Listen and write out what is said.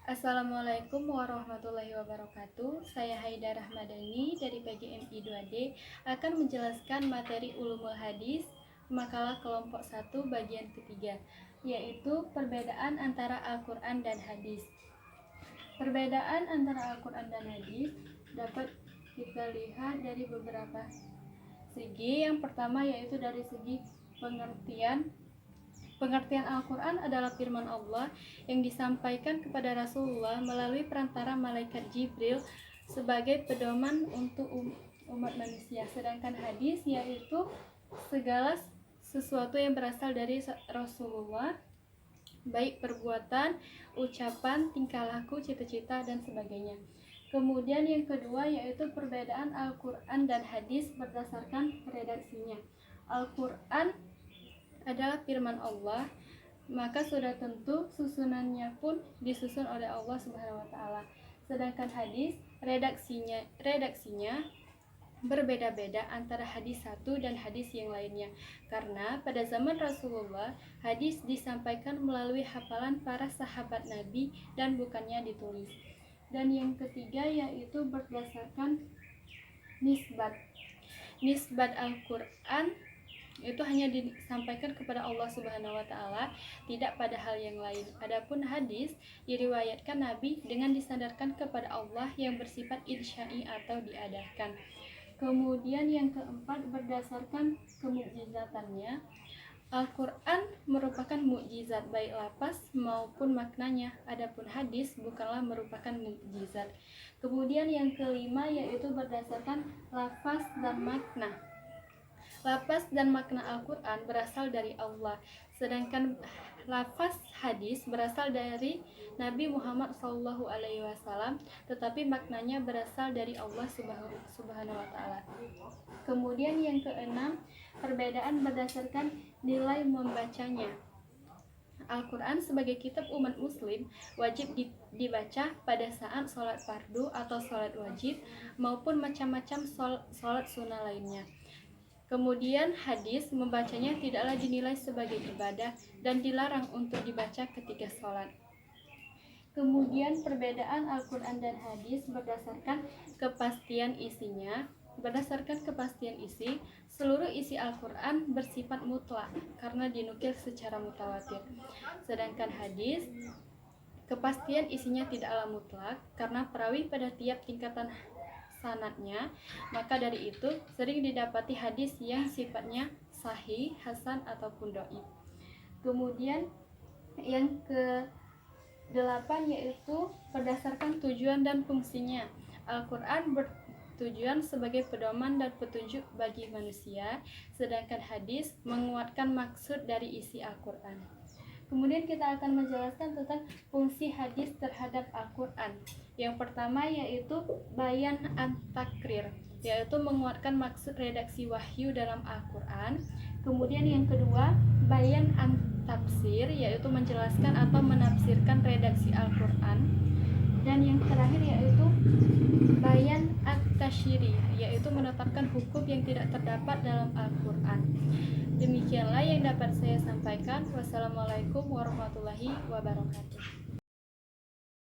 Assalamualaikum warahmatullahi wabarakatuh. Saya Haida Rahmadani dari PGMI 2D akan menjelaskan materi Ulumul Hadis makalah kelompok 1 bagian ketiga, yaitu perbedaan antara Al-Quran dan Hadis. Perbedaan antara Al-Quran dan Hadis dapat kita lihat dari beberapa segi. Yang pertama yaitu dari segi pengertian. Pengertian Al-Quran adalah firman Allah yang disampaikan kepada Rasulullah melalui perantara malaikat Jibril sebagai pedoman untuk umat manusia. Sedangkan hadis yaitu segala sesuatu yang berasal dari Rasulullah, baik perbuatan, ucapan, tingkah laku, cita-cita, dan sebagainya. Kemudian yang kedua yaitu perbedaan Al-Quran dan hadis berdasarkan redaksinya. Al-Quran adalah firman Allah, maka sudah tentu susunannya pun disusun oleh Allah Subhanahu wa taala. Sedangkan hadis redaksinya berbeda-beda antara hadis satu dan hadis yang lainnya. Karena pada zaman Rasulullah, hadis disampaikan melalui hafalan para sahabat Nabi dan bukannya ditulis. Dan yang ketiga yaitu berdasarkan nisbat. Nisbat Al-Quran itu hanya disampaikan kepada Allah Subhanahu wa taala, tidak pada hal yang lain. Adapun hadis diriwayatkan Nabi dengan disandarkan kepada Allah yang bersifat insya'i atau diadakan. Kemudian yang keempat berdasarkan kemukjizatannya. Al-Quran merupakan mukjizat baik lafaz maupun maknanya. Adapun hadis bukanlah merupakan mukjizat. Kemudian yang kelima yaitu berdasarkan lafaz dan makna. Lafaz dan makna Al-Quran berasal dari Allah, sedangkan lafaz hadis berasal dari Nabi Muhammad SAW, tetapi maknanya berasal dari Allah Subhanahu wa taala. Kemudian yang keenam, perbedaan berdasarkan nilai membacanya. Al-Quran sebagai kitab umat muslim wajib dibaca pada saat sholat fardu atau sholat wajib maupun macam-macam sholat sunnah lainnya. Kemudian hadis membacanya tidaklah dinilai sebagai ibadah dan dilarang untuk dibaca ketika sholat. Kemudian perbedaan Al-Quran dan hadis berdasarkan kepastian isinya. Berdasarkan kepastian isi, seluruh isi Al-Quran bersifat mutlak karena dinukil secara mutawatir. Sedangkan hadis, kepastian isinya tidaklah mutlak karena perawi pada tiap tingkatan sanadnya, maka dari itu sering didapati hadis yang sifatnya sahih, hasan ataupun dhaif. Kemudian yang ke-8 yaitu berdasarkan tujuan dan fungsinya. Al-Quran bertujuan sebagai pedoman dan petunjuk bagi manusia, sedangkan hadis menguatkan maksud dari isi Al-Quran. Kemudian kita akan menjelaskan tentang fungsi hadis terhadap Al-Quran. Yang pertama yaitu bayan an-takrir, yaitu menguatkan maksud redaksi wahyu dalam Al-Quran. Kemudian yang kedua, bayan an-tafsir, yaitu menjelaskan atau menafsirkan redaksi Al-Quran. Dan yang terakhir yaitu bayan at-tasyri, yaitu menetapkan hukum yang tidak terdapat dalam Al-Quran. Demikianlah yang dapat saya sampaikan. Wassalamualaikum warahmatullahi wabarakatuh.